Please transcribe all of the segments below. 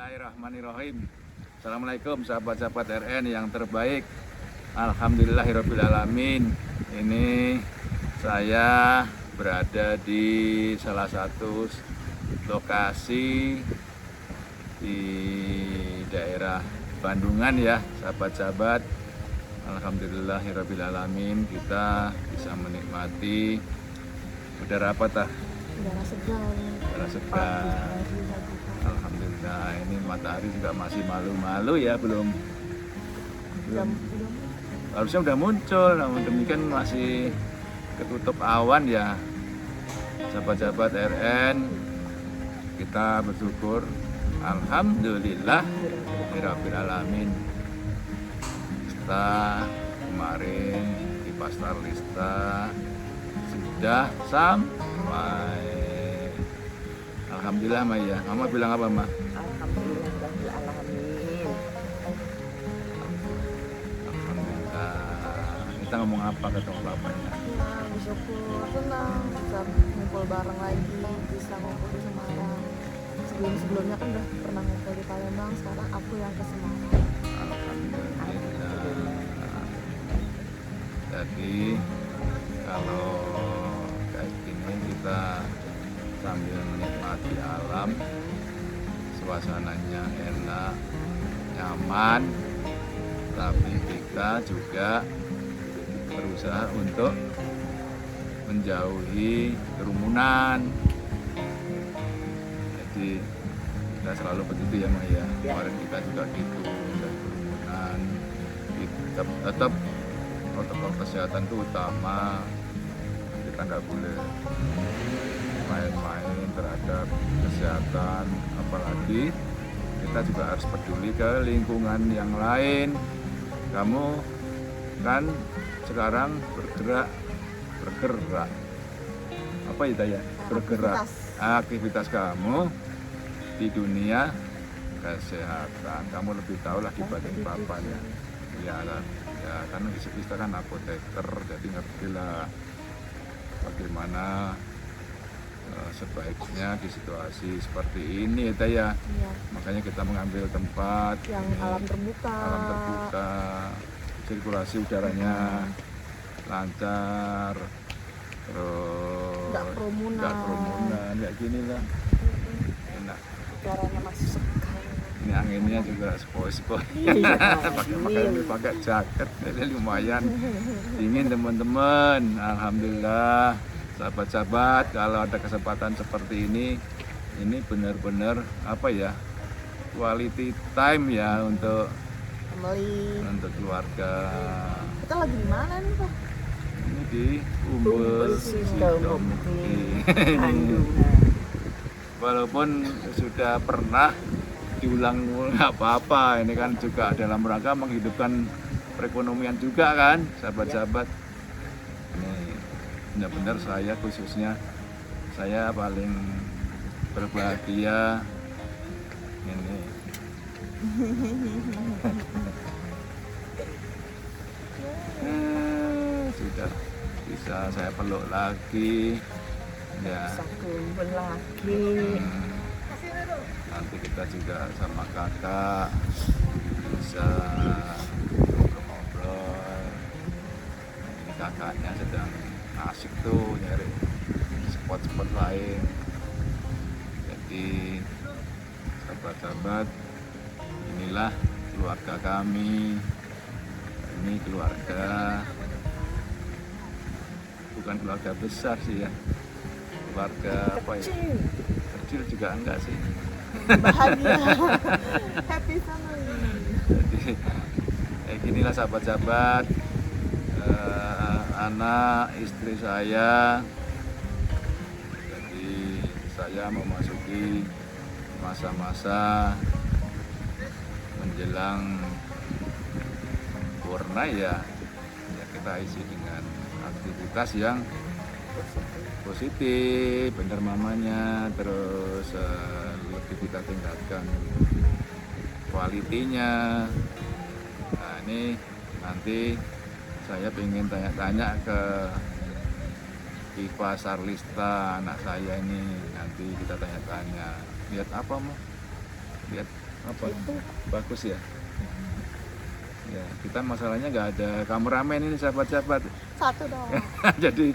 Bismillahirrahmanirrahim. Assalamualaikum sahabat-sahabat RN yang terbaik. Alhamdulillahirrabbilalamin. Ini saya berada di salah satu lokasi di daerah Bandungan ya, sahabat-sahabat. Alhamdulillahirrabbilalamin, kita bisa menikmati udara apa tah? Udara segar. Udara segar. Alhamdulillah, ini matahari juga masih malu-malu ya, belum harusnya udah muncul, namun demikian masih ketutup awan ya. Sahabat-sahabat RN, kita bersyukur alhamdulillah rabbil alamin. Kita kemarin di Pasar Lista sudah sampai. Alhamdulillah Maya. Mama bilang apa, Ma? Alhamdulillah rabbil alamin. Alhamdulillah. Kita ngomong apa ketemu bapaknya? Senang, bersyukur, senang bisa ngumpul bareng lagi, bisa ngumpul di Semarang. Sebelumnya kan udah pernah ngumpul di Palembang, sekarang aku yang ke Semarang. Alhamdulillah. Jadi kalau kayak gini kita sambil menikmati alam, suasananya enak, nyaman, tapi kita juga berusaha untuk menjauhi kerumunan. Jadi kita selalu begitu ya Maya. Kemarin kita juga gitu, dari kerumunan. Tetap protokol kesehatan itu utama. Kita nggak boleh main-main terhadap kesehatan, apalagi kita juga harus peduli ke lingkungan yang lain. Kamu kan sekarang bergerak apa itu ya, bergerak aktivitas kamu di dunia kesehatan. Kamu lebih tahu lah dibanding papa ya. Ya karena kita kan apoteker, jadi ngerti lah bagaimana sebaiknya di situasi seperti ini ya. Iya. Makanya kita mengambil tempat yang ini, alam terbuka, sirkulasi udaranya lancar, terus nggak kerumunan kayak gini lah, enak. udaranya masih segar. Ini anginnya juga sepoi-sepoi. pakai jaket, ini lumayan dingin teman-teman. Alhamdulillah. Sahabat-sahabat, kalau ada kesempatan seperti ini benar-benar apa ya, quality time ya untuk keluarga. Kita lagi di mana nih Pak? Ini di Umbul Sidomukti. Walaupun sudah pernah diulang nggak apa-apa, ini kan juga dalam rangka menghidupkan perekonomian juga kan, sahabat-sahabat. Benar-benar saya khususnya saya paling berbahagia ini. Sudah bisa saya peluk lagi ya. Bisa kumpul lagi. Nanti kita juga sama kakak bisa ngobrol. Ini kakaknya sedang asik tuh nyari spot-spot lain. Jadi sahabat-sahabat, inilah keluarga kami. Ini keluarga, bukan keluarga besar sih ya, keluarga apa ya, kecil juga enggak sih, bahagia. Happy family. Jadi kayak ginilah sahabat-sahabat, anak istri saya. Jadi saya memasuki masa-masa menjelang purna ya, kita isi dengan aktivitas yang positif, benar mamanya, terus lebih kita tingkatkan kualitinya. Nah ini nanti saya ingin tanya-tanya ke di Pasar Lista, anak saya ini, nanti kita tanya-tanya lihat apa mau, lihat Apa? Itu. Bagus ya. Ya, kita masalahnya nggak ada kameramen ini sahabat-sahabat. Satu dong. Jadi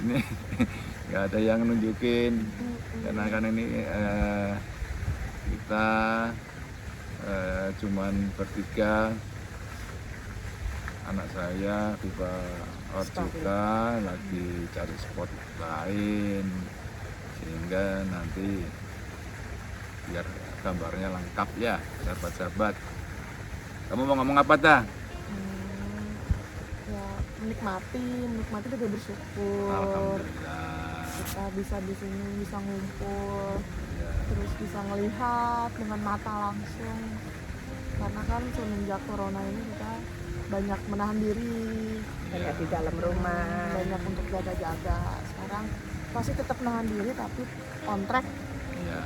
ini nggak ada yang nunjukin karena kan ini kita cuman bertiga, anak saya Viva Orjuka lagi cari spot lain sehingga nanti biar gambarnya lengkap ya sahabat-sahabat. Kamu mau ngomong apa dah? Ya menikmati juga bersyukur. Alhamdulillah. Kita bisa di sini bisa ngumpul, Ya. terus bisa ngelihat dengan mata langsung. Karena kan semenjak corona ini kita banyak menahan diri, Banyak di dalam rumah. banyak untuk jaga-jaga. Sekarang pasti tetap nahan diri tapi on track. Ya.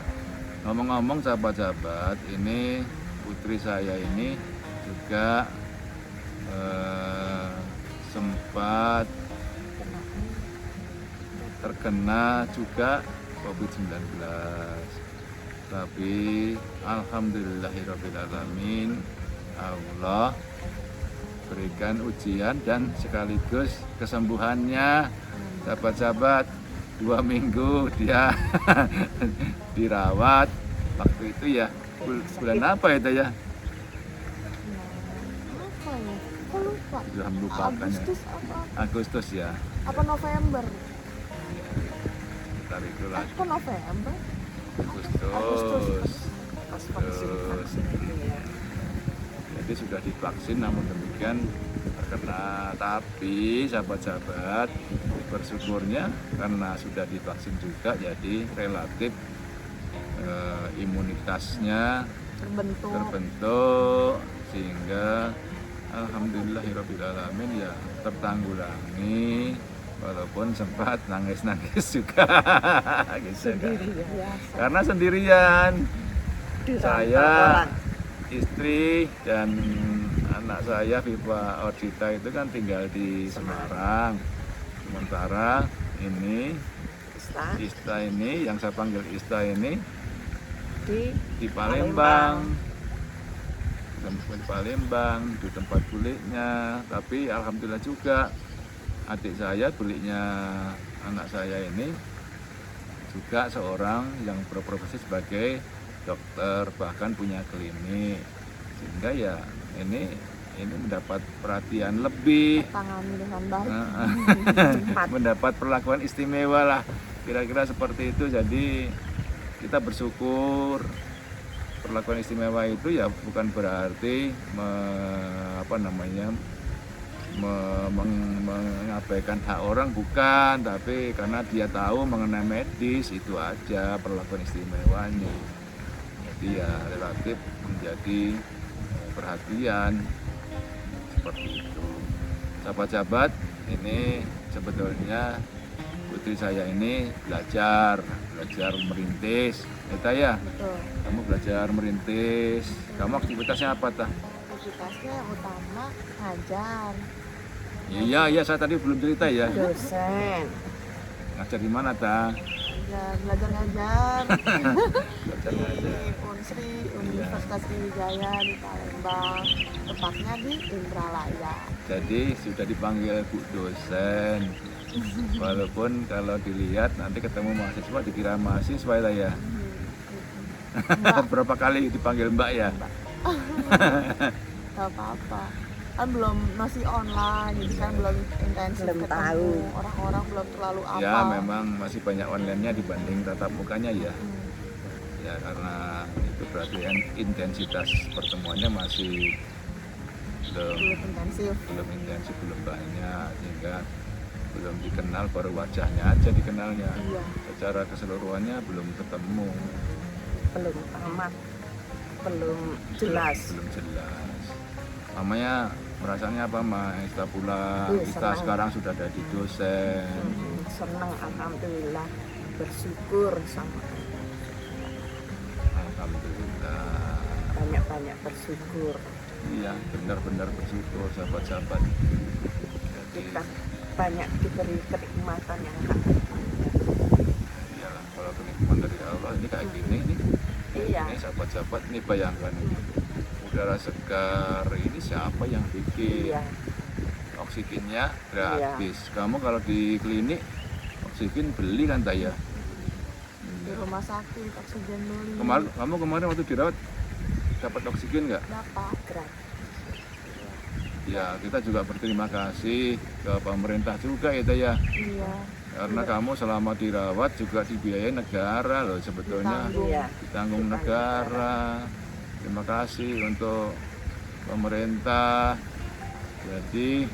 Ngomong-ngomong sahabat-sahabat, ini putri saya ini juga sempat terkena juga COVID-19. Tapi alhamdulillahirrabbilalamin, Allah berikan ujian dan sekaligus kesembuhannya. Sahabat-sahabat, 2 minggu dia dirawat. Waktu itu ya bulan apa itu ya? Apa ya? Kok lupa? Sudah melupakan ya. Agustus apa? Agustus ya. Apa November? Ya, sekitar itu lah. Kok November? Agustus. Pas vaksin itu ya. Jadi sudah divaksin, namun demikian terkena. Tapi sahabat-sahabat, bersyukurnya karena sudah divaksin juga, jadi relatif imunitasnya terbentuk sehingga alhamdulillahirrabbilalamin ya tertanggulangi, walaupun sempat nangis-nangis juga gitu kan. Karena sendirian, saya, istri dan anak saya Viva Orjita itu kan tinggal di Semarang. Sementara ini Ista ini, yang saya panggil Ista ini di Palembang. Di Palembang, di tempat buliknya. Tapi alhamdulillah juga adik saya, buliknya anak saya ini juga seorang yang berprofesi sebagai dokter, bahkan punya klinik. Sehingga ya ini mendapat perhatian lebih, tangani dengan baik. mendapat perlakuan istimewa lah, kira-kira seperti itu. Jadi kita bersyukur. Perlakuan istimewa itu ya bukan berarti mengabaikan hak orang, bukan, tapi karena dia tahu mengenai medis, itu aja perlakuan istimewanya. Jadi ya relatif menjadi perhatian seperti itu. Sahabat-sahabat, ini sebetulnya putri saya ini belajar merintis. Ya, Betul. kamu belajar merintis. Kamu aktivitasnya apa tah? Aktivitasnya yang utama ngajar. Iya, saya tadi belum cerita ya. Dosen. Ngajar di mana tah? Belajar ngajar Belajar di ngajar. Unsri, Universitas Sriwijaya di Palembang, tepatnya di Indralaya. Jadi sudah dipanggil Bu dosen. Walaupun kalau dilihat nanti ketemu mahasiswa dikira mahasiswa lah ya. Berapa kali dipanggil Mbak ya? Gak apa-apa, kan belum, masih online, jadi kan belum intensif Belum ketemu tahu. orang-orang, belum terlalu apa. Ya memang masih banyak online-nya dibanding tatap mukanya ya. Ya karena itu berarti intensitas pertemuannya masih belum intensif. belum banyak, sehingga belum dikenal, baru wajahnya aja dikenalnya. Iya. Secara keseluruhannya belum ketemu, Belum tamat. Belum jelas. belum jelas. Namanya perasaannya apa, Ma? Ista pulang, Iya, Ista senang. sekarang sudah jadi dosen. Senang, alhamdulillah, bersyukur sama Alhamdulillah. banyak-banyak bersyukur. Iya, benar-benar bersyukur sahabat-sahabat. Jadi Kita banyak diberi kenikmatan yang tak iyalah, kalau rahmat dari Allah. Ini kayak gini nih. Iya. Ini sahabat-sahabat, ini bayangkan ini. Udara segar ini siapa yang bikin? Iya. Oksigennya gratis. Kamu kalau di klinik oksigen beli kan Taya? Di rumah sakit oksigen beli. Kamu kemarin waktu dirawat dapat oksigen nggak? Dapat. Gratis. Ya, kita juga berterima kasih ke pemerintah juga ya Taya. Iya. Karena kamu selama dirawat juga dibiayai negara loh sebetulnya. Ditanggung. Iya. Ditanggung negara. Terima kasih untuk pemerintah. Jadi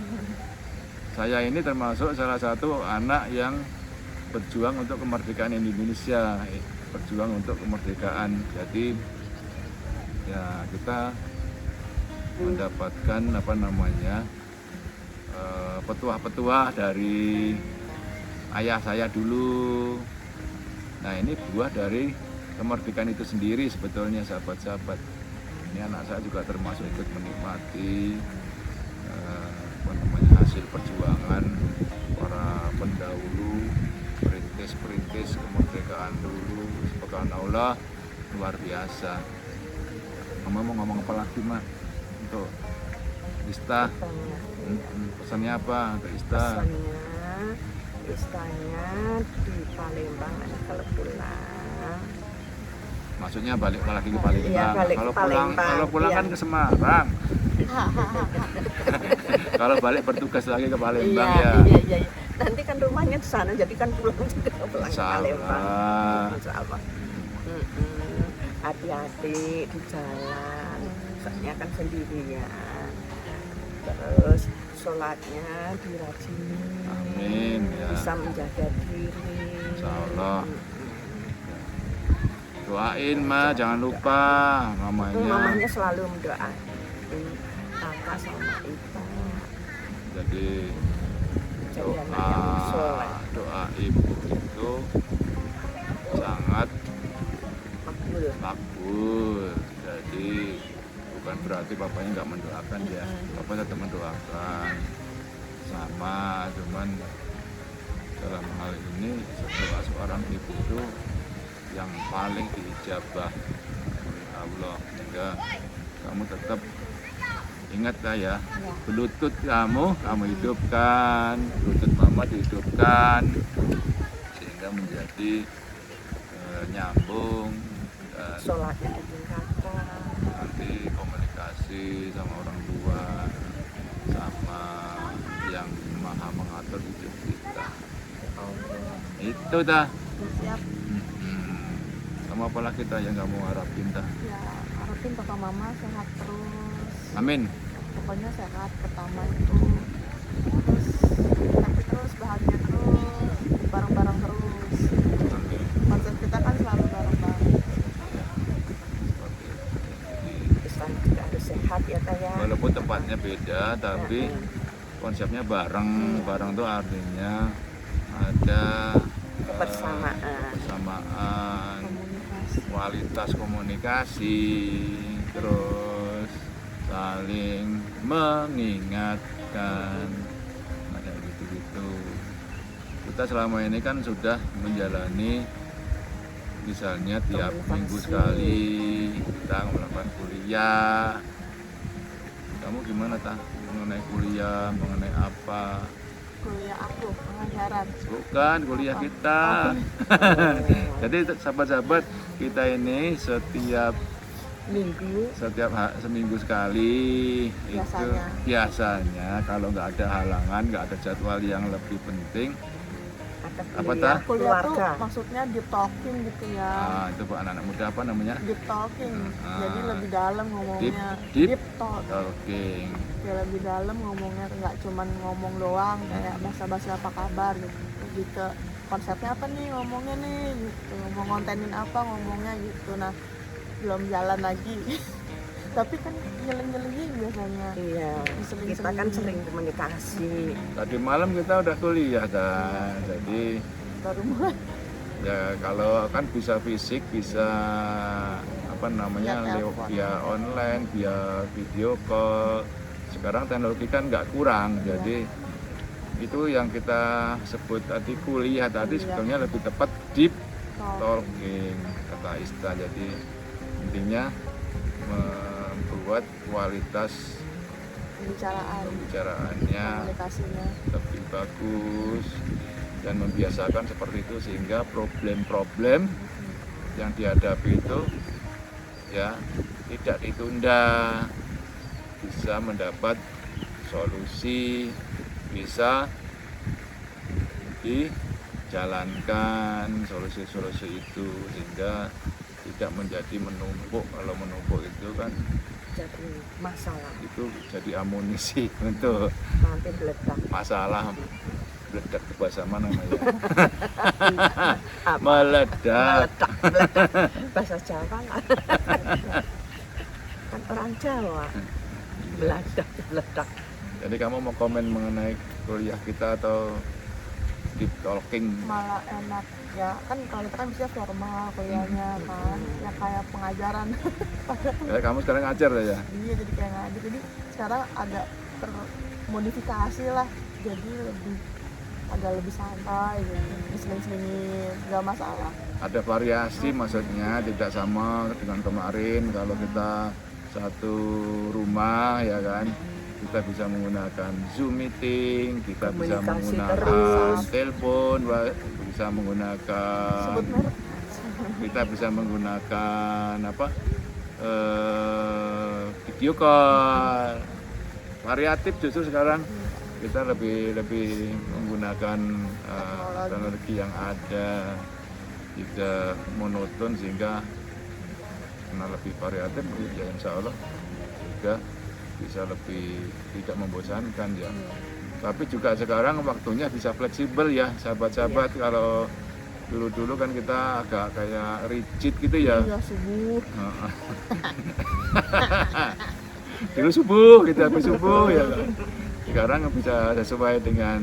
saya ini termasuk salah satu anak yang berjuang untuk kemerdekaan Indonesia, berjuang untuk kemerdekaan. Jadi ya kita mendapatkan petuah-petuah dari ayah saya dulu. Nah ini buah dari kemerdekaan itu sendiri sebetulnya sahabat-sahabat. Ini anak saya juga termasuk ikut menikmati hasil perjuangan para pendahulu, perintis kemerdekaan dulu. Subhanallah, luar biasa. Kamu mau ngomong apa lagi Mak? Untuk Ista, pesannya apa untuk Ista? Istanya di Palembang kalau pulang. Maksudnya balik lagi ke Palembang. Iya, balik kalau ke Palembang, kalau pulang iya. kan ke Semarang. Kalau balik bertugas lagi ke Palembang ya. Iya. Nanti kan rumahnya di sana, jadi kan pulang juga pulang ke Palembang. Insya Allah. Hati-hati di jalan, soalnya kan sendirian. Terus sholatnya dirajin. Amin ya. Bisa menjaga diri. Insya Allah. Doain Ma, jangan lupa Mamanya selalu mendoain kakak sama Ita. Jadi Jadi anak yang soleh. doa ibu itu sangat makbul. Jadi bukan berarti papanya nggak mendoakan ya. Papa tetap mendoakan sama, cuman dalam hal ini doa seorang ibu itu yang paling diijabah oleh Allah. Sehingga kamu tetap ingat lah ya, Bluetooth kamu hidupkan, Bluetooth mama dihidupkan, sehingga menjadi nyambung dan Sholatnya ditingkatkan. nanti komunikasi sama orang tua, sama yang maha mengatur hidup kita. Itu dah. Siap. Kamu apa lagi dah yang kamu harapin dah? Ya, harapin papa mama sehat terus. Amin. Pokoknya sehat pertama itu. Terus happy terus, bahagia terus, bareng-bareng terus. Amin. Konsep kita kan selalu bareng-bareng. Seperti itu. Jadi, Islam juga harus sehat ya Teh ya. walaupun tempatnya beda, tapi konsepnya bareng. Bareng itu artinya ada kebersamaan, Komunikasi. kualitas komunikasi, terus saling mengingatkan, kayak gitu-gitu. Kita selama ini kan sudah menjalani, misalnya tiap minggu sekali kita melakukan kuliah. Kamu gimana Tah? Mengenai kuliah, mengenai apa? Kuliah aku, pengajaran. Bukan, kuliah kita. Jadi sahabat-sahabat, kita ini setiap seminggu sekali Biasanya. itu biasanya kalau nggak ada halangan, nggak ada jadwal yang lebih penting, Ada Apa, kuliah Tah? Kuliah tuh keluarga. maksudnya deep talking gitu ya. itu buat anak-anak muda apa namanya? Deep talking. Ah. Jadi lebih dalam ngomongnya. Deep talk. Talking. Ya lebih dalam ngomongnya, nggak cuman ngomong doang kayak basa-basi apa kabar gitu. Lebih ke konsepnya apa nih ngomongnya nih gitu. Mau ngontenin apa ngomongnya gitu. Nah, belum jalan lagi. Tapi kan nyeleng-nyelengin biasanya. Iya, Diseling-seling. kita kan sering komunikasi. Tadi malam kita udah kuliah kan, jadi Baru mulai. ya kalau kan bisa fisik, bisa apa namanya, Via lewat telepon. via online, via video call. Sekarang teknologi kan nggak kurang, Iya. jadi itu yang kita sebut tadi kuliah tadi Iya. sebetulnya lebih tepat deep talking kata Ista. Jadi intinya membuat kualitas pembicaraannya komunikasinya lebih bagus dan membiasakan seperti itu sehingga problem-problem yang dihadapi itu ya tidak ditunda, bisa mendapat solusi, bisa dijalankan solusi-solusi itu sehingga tidak menjadi menumpuk. Kalau menumpuk itu kan jadi masalah, itu jadi amunisi untuk nanti meledak. masalah. Meledak itu bahasa mana namanya? Apa? Meledak. Bahasa Jawa lah. Kan orang Jawa. Meledak. Jadi kamu mau komen mengenai kuliah kita atau deep talking? malah enak ya kan. Kalau kita kan bisa formal kuliahnya kan ya kayak pengajaran. Ya, kamu sekarang ngajar lah ya? Iya, jadi kayak ngajar. Jadi sekarang agak termodifikasi lah, jadi agak lebih santai gitu, diseling-selingin, nggak masalah. Ada variasi maksudnya, tidak sama dengan kemarin. Kalau kita satu rumah ya kan, kita bisa menggunakan Zoom meeting, kita bisa Komunikasi menggunakan terus. telepon, bisa menggunakan, Sebut merek. kita bisa menggunakan apa, video call. Variatif justru sekarang kita lebih menggunakan teknologi yang ada, tidak monoton sehingga karena lebih variatif ya insya Allah juga bisa lebih tidak membosankan ya. Tapi juga sekarang waktunya bisa fleksibel ya sahabat-sahabat. Kalau dulu kan kita agak kayak rigid gitu ya. Iya, subuh. Dulu subuh, kita habis subuh ya. Sekarang bisa sesuai dengan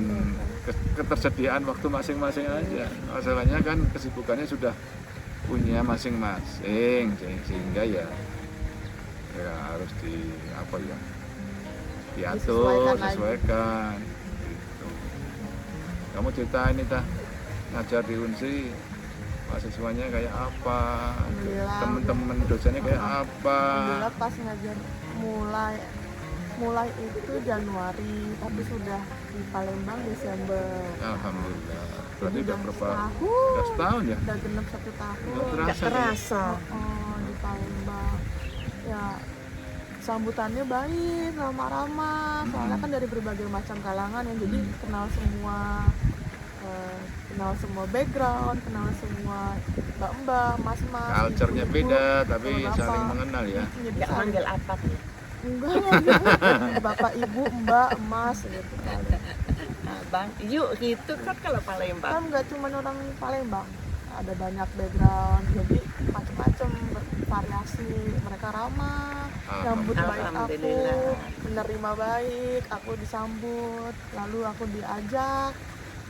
ketersediaan waktu masing-masing aja. Masalahnya kan kesibukannya sudah punya masing-masing sehingga ya harus diatur, sesuaikan gitu. Kamu cerita ini ngajar di Unsi, mahasiswanya kayak apa, teman-teman dosennya kayak apa? Alhamdulillah pas ngajar mulai itu Januari, tapi sudah di Palembang Desember. Alhamdulillah. Berarti udah berapa? Setahun. Udah setahun ya? Udah genap 1 tahun. Nggak terasa. Di Palembang. Ya sambutannya baik, ramah-ramah. Soalnya kan dari berbagai macam kalangan yang jadi kenal semua background, kenal semua mbak-mbak, mas-mas. Culture-nya ibu-ibu, beda, tapi bapak. saling mengenal ya. Jadi Nggak saling- manggil apa nih? enggak. Bapak, ibu, mbak, emas gitu kan. Bang, yuk gitu kan kalau Palembang. Kan nggak cuma orang Palembang, ada banyak background, jadi macam-macam bervariasi. Mereka ramah, nyambut baik aku, Alhamdulillah. menerima baik, aku disambut, lalu aku diajak.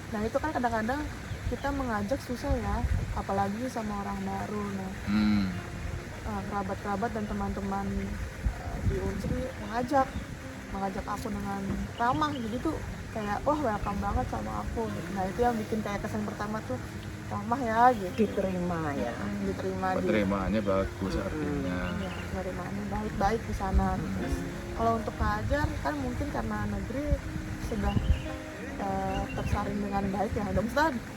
Nah itu kan kadang-kadang kita mengajak susah ya, apalagi sama orang baru. Nah kerabat-kerabat dan teman-teman di Unsri mengajak aku dengan ramah, jadi tuh kayak wah welcome banget sama aku gitu. Nah itu yang bikin kayak kesan pertama tuh ramah ya gitu, Diterima ya. diterima Penerimaannya bagus artinya. ya, penerimaannya baik-baik di sana. Terus kalau untuk ngajar kan mungkin karena negeri sudah tersaring dengan baik ya, dan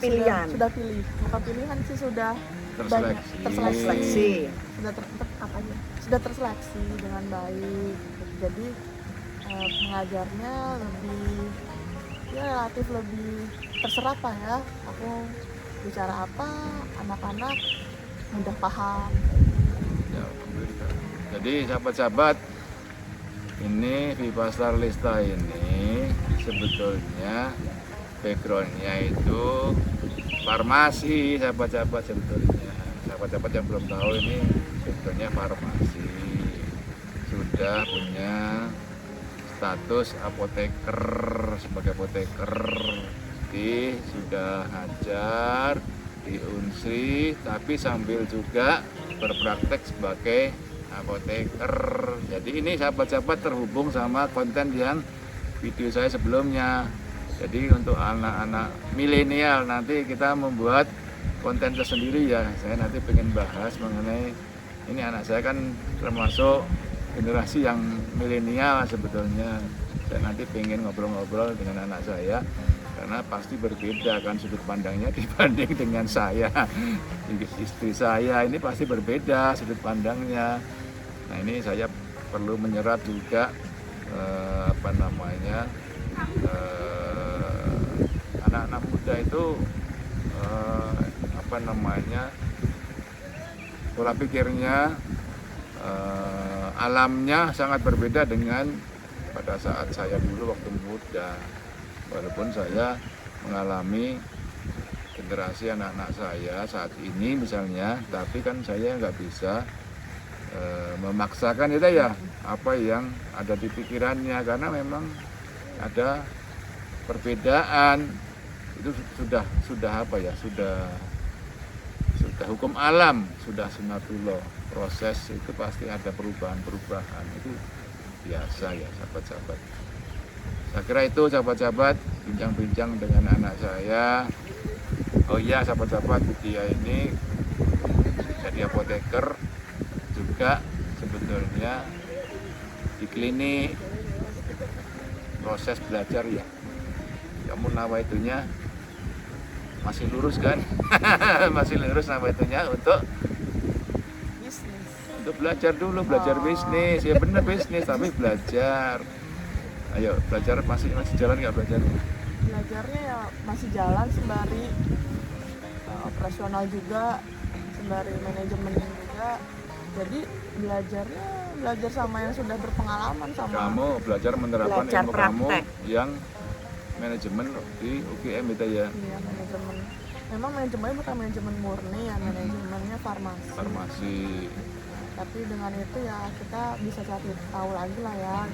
Pilihan. sudah pilih, bukan pilihan sih, sudah banyak Terseleksi. sudah terseleksi dengan baik. Jadi mengajarnya relatif lebih terserap lah ya. Aku bicara apa, anak-anak mudah paham. Ya, alhamdulillah. Jadi sahabat-sahabat, ini Viva Starlista ini sebetulnya backgroundnya itu farmasi, sahabat-sahabat sebetulnya. Sahabat-sahabat yang belum tahu ini sebetulnya farmasi. Sudah punya status apoteker, sebagai apoteker. Jadi sudah ngajar di Unsri, tapi sambil juga berpraktek sebagai apoteker. Jadi ini sahabat-sahabat terhubung sama konten yang video saya sebelumnya. Jadi untuk anak-anak milenial nanti kita membuat konten tersendiri ya. Saya nanti pengen bahas mengenai ini, anak saya kan termasuk generasi yang milenial sebetulnya. Saya nanti pengen ngobrol-ngobrol dengan anak saya karena pasti berbeda kan sudut pandangnya dibanding dengan saya. Istri saya ini pasti berbeda sudut pandangnya. Nah ini saya perlu menyerap juga anak-anak muda itu pola pikirnya, alamnya sangat berbeda dengan pada saat saya dulu waktu muda. Walaupun saya mengalami generasi anak-anak saya saat ini misalnya, tapi kan saya nggak bisa memaksakan itu ya apa yang ada di pikirannya, karena memang ada perbedaan. Itu sudah hukum alam, sudah sunatullah. Proses itu pasti ada perubahan itu biasa ya sahabat-sahabat. Saya kira itu sahabat-sahabat, bincang-bincang dengan anak saya. Oh iya sahabat-sahabat, dia ini jadi apoteker juga sebetulnya di klinik. Proses belajar ya, kamu nawaitunya masih lurus kan? Masih lurus nawaitunya untuk belajar dulu, belajar bisnis. Ya benar bisnis, tapi belajar. Ayo belajar, masih jalan nggak belajar? Belajarnya ya masih jalan sembari operasional juga, sembari manajemen juga. Jadi belajar sama yang sudah berpengalaman sama. Kamu belajar menerapkan belajar ilmu praktek. kamu yang manajemen di UGM itu ya. Iya, manajemen. Memang manajemennya bukan manajemen murni ya, manajemennya farmasi. Tapi dengan itu ya kita bisa cari tahu lagi lah ya.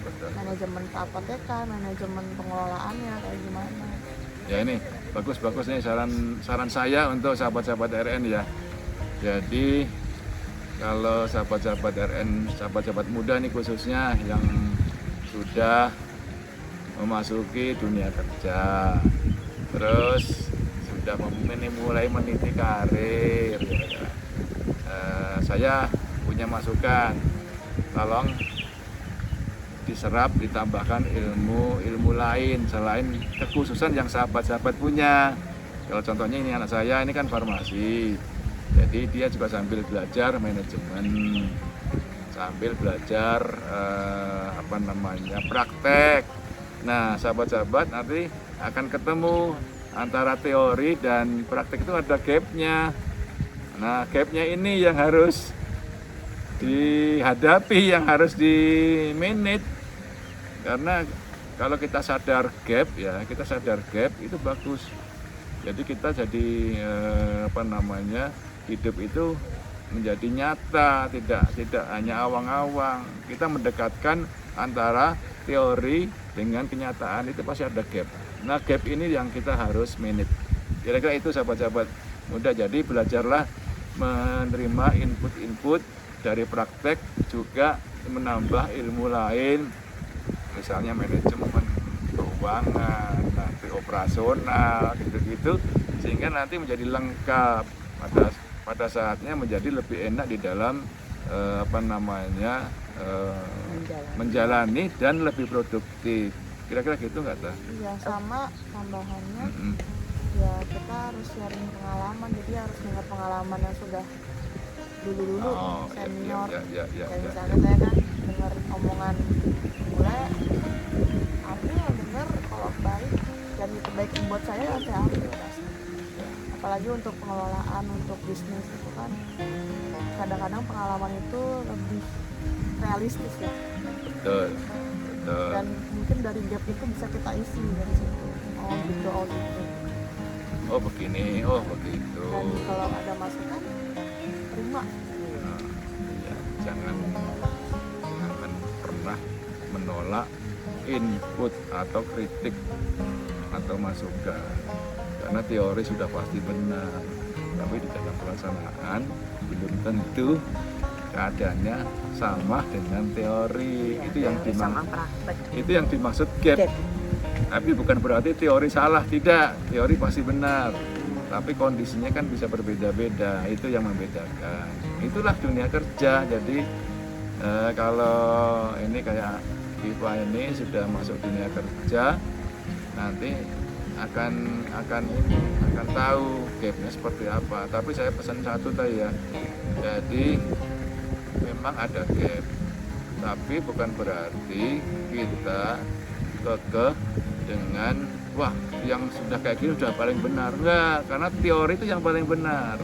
Betul. Manajemen apotekan, manajemen pengelolaannya kayak gimana. Ya ini bagus nih saran saya untuk sahabat-sahabat RN ya. Jadi kalau sahabat-sahabat RN, sahabat-sahabat muda nih khususnya yang sudah memasuki dunia kerja, terus sudah mulai meniti karir, saya punya masukan, tolong diserap, ditambahkan ilmu lain selain kekhususan yang sahabat-sahabat punya. Kalau contohnya ini anak saya ini kan farmasi, jadi dia juga sambil belajar manajemen, sambil belajar praktek. Nah sahabat-sahabat nanti akan ketemu antara teori dan praktek itu ada gapnya. Nah gapnya ini yang harus dihadapi, yang harus di-manage. Karena kalau kita sadar gap itu bagus. Jadi kita jadi hidup itu menjadi nyata, tidak hanya awang-awang. Kita mendekatkan antara teori dengan kenyataan, itu pasti ada gap. Nah gap ini yang kita harus manage. Kira-kira itu sahabat-sahabat muda. Jadi belajarlah menerima input dari praktek, juga menambah ilmu lain, misalnya manajemen keuangan, nanti operasional, gitu-gitu, sehingga nanti menjadi lengkap pada saatnya, menjadi lebih enak di dalam menjalani dan lebih produktif. Kira-kira gitu nggak ta? Iya, sama tambahannya ya kita harus sharing pengalaman, jadi harus dengar pengalaman yang sudah dulu senior. Kayak misalnya saya kan dengar omongan bule, ambil dengar kalau baik dan itu baik buat saya ambil. Apalagi untuk pengelolaan, untuk bisnis itu kan kadang-kadang pengalaman itu lebih realistis ya. Betul. Dan mungkin dari gap itu bisa kita isi dari situ. Oh begini, oh begitu. Dan kalau ada masukan, terima. Nah, ya, jangan pernah menolak input atau kritik atau masukan, karena teori sudah pasti benar, tapi di dalam pelaksanaan belum tentu keadaannya sama dengan teori. Ya, itu yang dimaksud gap. Tapi bukan berarti teori salah, tidak, teori pasti benar, tapi kondisinya kan bisa berbeda-beda, itu yang membedakan. Itulah dunia kerja. Jadi kalau ini kayak Viva ini sudah masuk dunia kerja, nanti akan tahu gapnya seperti apa. Tapi saya pesan satu tadi ya, jadi memang ada gap, tapi bukan berarti kita kekeh dengan wah yang sudah kayak gini sudah paling benar. Enggak, karena teori itu yang paling benar.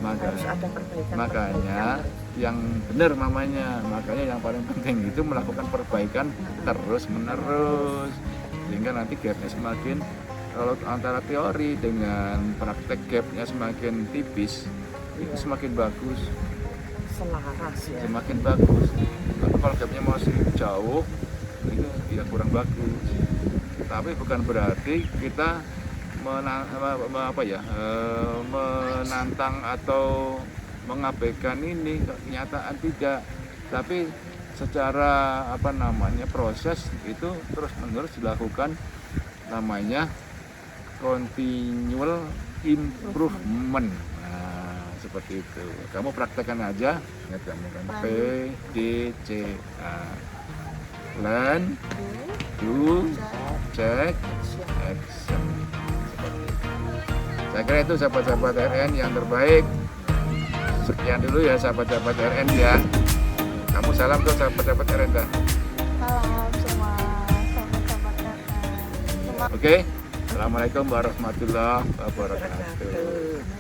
Harus ada perbaikan. Makanya yang benar namanya, makanya yang paling penting itu melakukan perbaikan terus menerus, sehingga nanti gapnya semakin, kalau antara teori dengan praktek gapnya semakin tipis, itu semakin bagus, Selaras ya. semakin bagus. Tapi kalau gapnya masih jauh, itu ya kurang bagus. Tapi bukan berarti kita menantang atau mengabaikan ini kenyataan, tidak. Tapi secara proses itu terus menerus dilakukan, namanya continual improvement. Nah, seperti itu. Kamu praktekkan aja, ingat kamu kan P D C A. Plan, do, check, action. Saya kira itu sahabat-sahabat RN yang terbaik. Sekian dulu ya sahabat-sahabat RN ya. Kamu salam tuh sahabat-sahabat RN dah. Salam semua sahabat-sahabat RN. Oke. Assalamualaikum warahmatullahi wabarakatuh.